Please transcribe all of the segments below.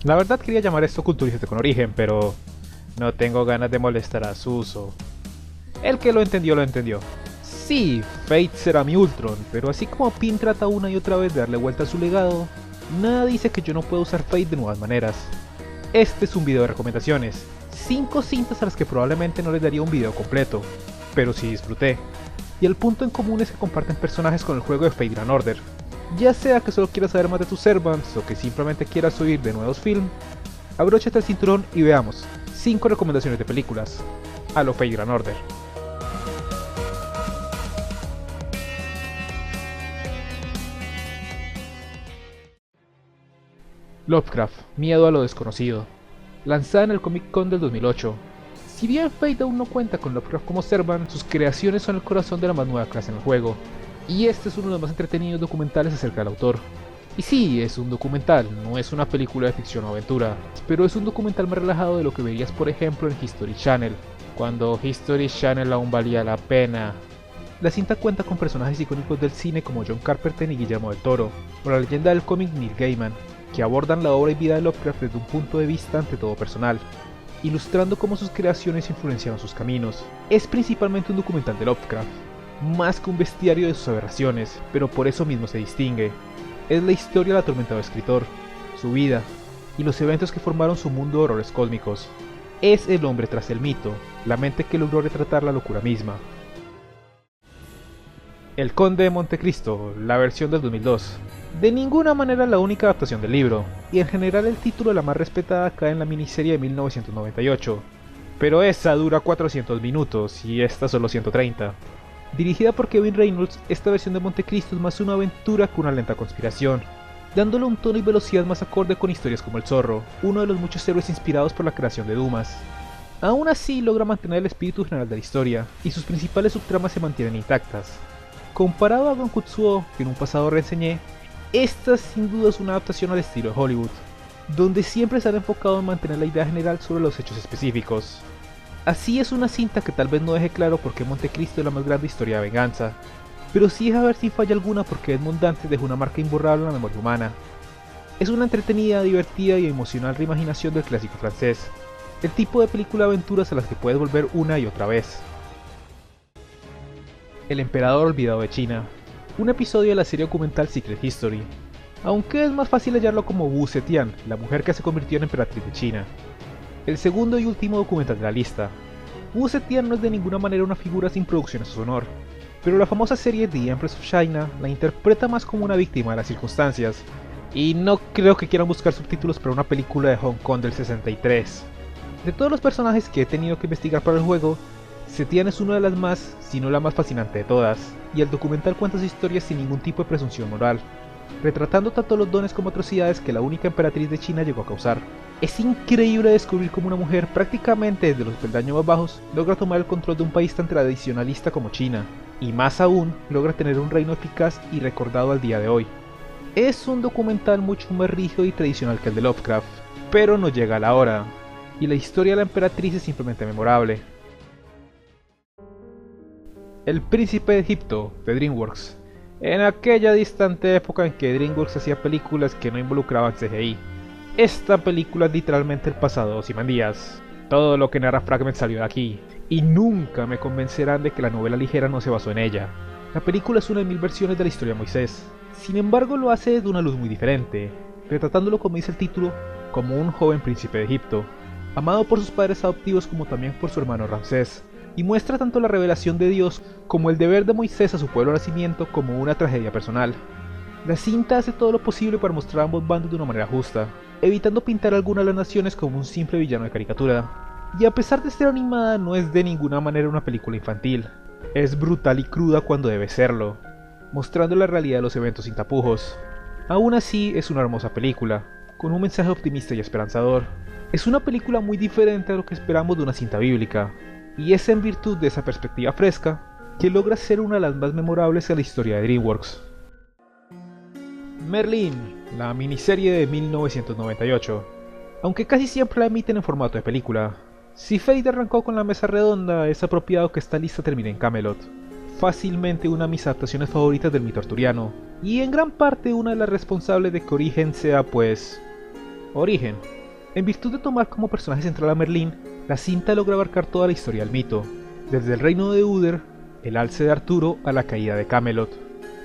La verdad quería llamar esto Culturízate con Origen, pero no tengo ganas de molestar a Suso. El que lo entendió, lo entendió. Sí, Fate será mi Ultron, pero así como Pym trata una y otra vez de darle vuelta a su legado, nada dice que yo no pueda usar Fate de nuevas maneras. Este es un video de recomendaciones, 5 cintas a las que probablemente no les daría un video completo, pero sí disfruté. Y el punto en común es que comparten personajes con el juego de Fate Grand Order. Ya sea que solo quieras saber más de tus servants o que simplemente quieras oír de nuevos films, abróchate el cinturón y veamos 5 recomendaciones de películas a lo Fate Grand Order. Lovecraft, Miedo a lo desconocido. Lanzada en el Comic Con del 2008. Si bien Fate aún no cuenta con Lovecraft como servant, sus creaciones son el corazón de la más nueva clase en el juego, y este es uno de los más entretenidos documentales acerca del autor. Y sí, es un documental, no es una película de ficción o aventura, pero es un documental más relajado de lo que verías por ejemplo en History Channel, cuando History Channel aún valía la pena. La cinta cuenta con personajes icónicos del cine como John Carpenter y Guillermo del Toro, o la leyenda del cómic Neil Gaiman, que abordan la obra y vida de Lovecraft desde un punto de vista ante todo personal, ilustrando cómo sus creaciones influenciaron sus caminos. Es principalmente un documental de Lovecraft, más que un bestiario de sus aberraciones, pero por eso mismo se distingue. Es la historia del atormentado escritor, su vida, y los eventos que formaron su mundo de horrores cósmicos. Es el hombre tras el mito, la mente que logró retratar la locura misma. El Conde de Montecristo, la versión del 2002. De ninguna manera la única adaptación del libro, y en general el título de la más respetada cae en la miniserie de 1998, pero esa dura 400 minutos y esta solo 130. Dirigida por Kevin Reynolds, esta versión de Montecristo es más una aventura que una lenta conspiración, dándole un tono y velocidad más acorde con historias como El Zorro, uno de los muchos héroes inspirados por la creación de Dumas. Aún así logra mantener el espíritu general de la historia, y sus principales subtramas se mantienen intactas. Comparado a Gonkutsuo, que en un pasado reseñé, esta sin duda es una adaptación al estilo de Hollywood, donde siempre se han enfocado en mantener la idea general sobre los hechos específicos. Así es una cinta que tal vez no deje claro por qué Montecristo es la más grande historia de venganza, pero sí deja ver si falla alguna porque Edmond Dantes dejó una marca imborrable en la memoria humana. Es una entretenida, divertida y emocional reimaginación del clásico francés, el tipo de película de aventuras a las que puedes volver una y otra vez. El Emperador Olvidado de China, un episodio de la serie documental Secret History, aunque es más fácil hallarlo como Wu Zetian, la mujer que se convirtió en emperatriz de China. El segundo y último documental de la lista. Wu Zetian no es de ninguna manera una figura sin producción a su honor, pero la famosa serie The Empress of China la interpreta más como una víctima de las circunstancias, y no creo que quieran buscar subtítulos para una película de Hong Kong del 63. De todos los personajes que he tenido que investigar para el juego, Zetian es una de las más, si no la más fascinante de todas, y el documental cuenta su historia sin ningún tipo de presunción moral, retratando tanto los dones como atrocidades que la única emperatriz de China llegó a causar. Es increíble descubrir cómo una mujer, prácticamente desde los peldaños más bajos, logra tomar el control de un país tan tradicionalista como China, y más aún, logra tener un reino eficaz y recordado al día de hoy. Es un documental mucho más rígido y tradicional que el de Lovecraft, pero no llega a la hora, y la historia de la emperatriz es simplemente memorable. El Príncipe de Egipto, de DreamWorks. En aquella distante época en que DreamWorks hacía películas que no involucraban CGI. Esta película es literalmente el pasado de Ozymandias. Todo lo que narra Fragment salió de aquí, y nunca me convencerán de que la novela ligera no se basó en ella. La película es una de 1000 versiones de la historia de Moisés, sin embargo lo hace desde una luz muy diferente, retratándolo como dice el título, como un joven príncipe de Egipto, amado por sus padres adoptivos como también por su hermano Ramsés, y muestra tanto la revelación de Dios como el deber de Moisés a su pueblo de nacimiento como una tragedia personal. La cinta hace todo lo posible para mostrar a ambos bandos de una manera justa, evitando pintar a alguna de las naciones como un simple villano de caricatura. Y a pesar de ser animada, no es de ninguna manera una película infantil. Es brutal y cruda cuando debe serlo, mostrando la realidad de los eventos sin tapujos. Aún así, es una hermosa película, con un mensaje optimista y esperanzador. Es una película muy diferente a lo que esperamos de una cinta bíblica, y es en virtud de esa perspectiva fresca que logra ser una de las más memorables de la historia de DreamWorks. Merlin, la miniserie de 1998. Aunque casi siempre la emiten en formato de película, si Fate arrancó con La Mesa Redonda, es apropiado que esta lista termine en Camelot, fácilmente una de mis adaptaciones favoritas del mito arturiano, y en gran parte una de las responsables de que Origen sea pues... Origen. En virtud de tomar como personaje central a Merlín, la cinta logra abarcar toda la historia del mito, desde el reino de Uther, el alce de Arturo, a la caída de Camelot,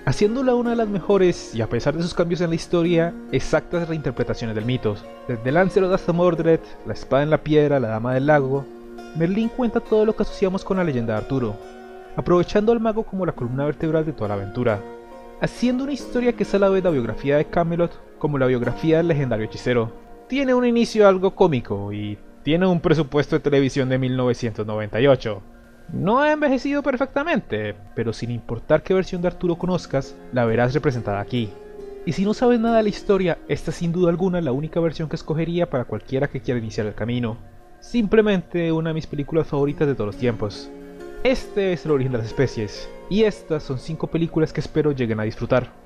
haciéndola una de las mejores, y a pesar de sus cambios en la historia, exactas reinterpretaciones del mito. Desde Lancelot hasta Mordred, la espada en la piedra, la dama del lago, Merlín cuenta todo lo que asociamos con la leyenda de Arturo, aprovechando al mago como la columna vertebral de toda la aventura, haciendo una historia que es a la vez la biografía de Camelot como la biografía del legendario hechicero. Tiene un inicio algo cómico y tiene un presupuesto de televisión de 1998. No ha envejecido perfectamente, pero sin importar qué versión de Arturo conozcas, la verás representada aquí. Y si no sabes nada de la historia, esta es sin duda alguna la única versión que escogería para cualquiera que quiera iniciar el camino. Simplemente una de mis películas favoritas de todos los tiempos. Este es el origen de las especies, y estas son 5 películas que espero lleguen a disfrutar.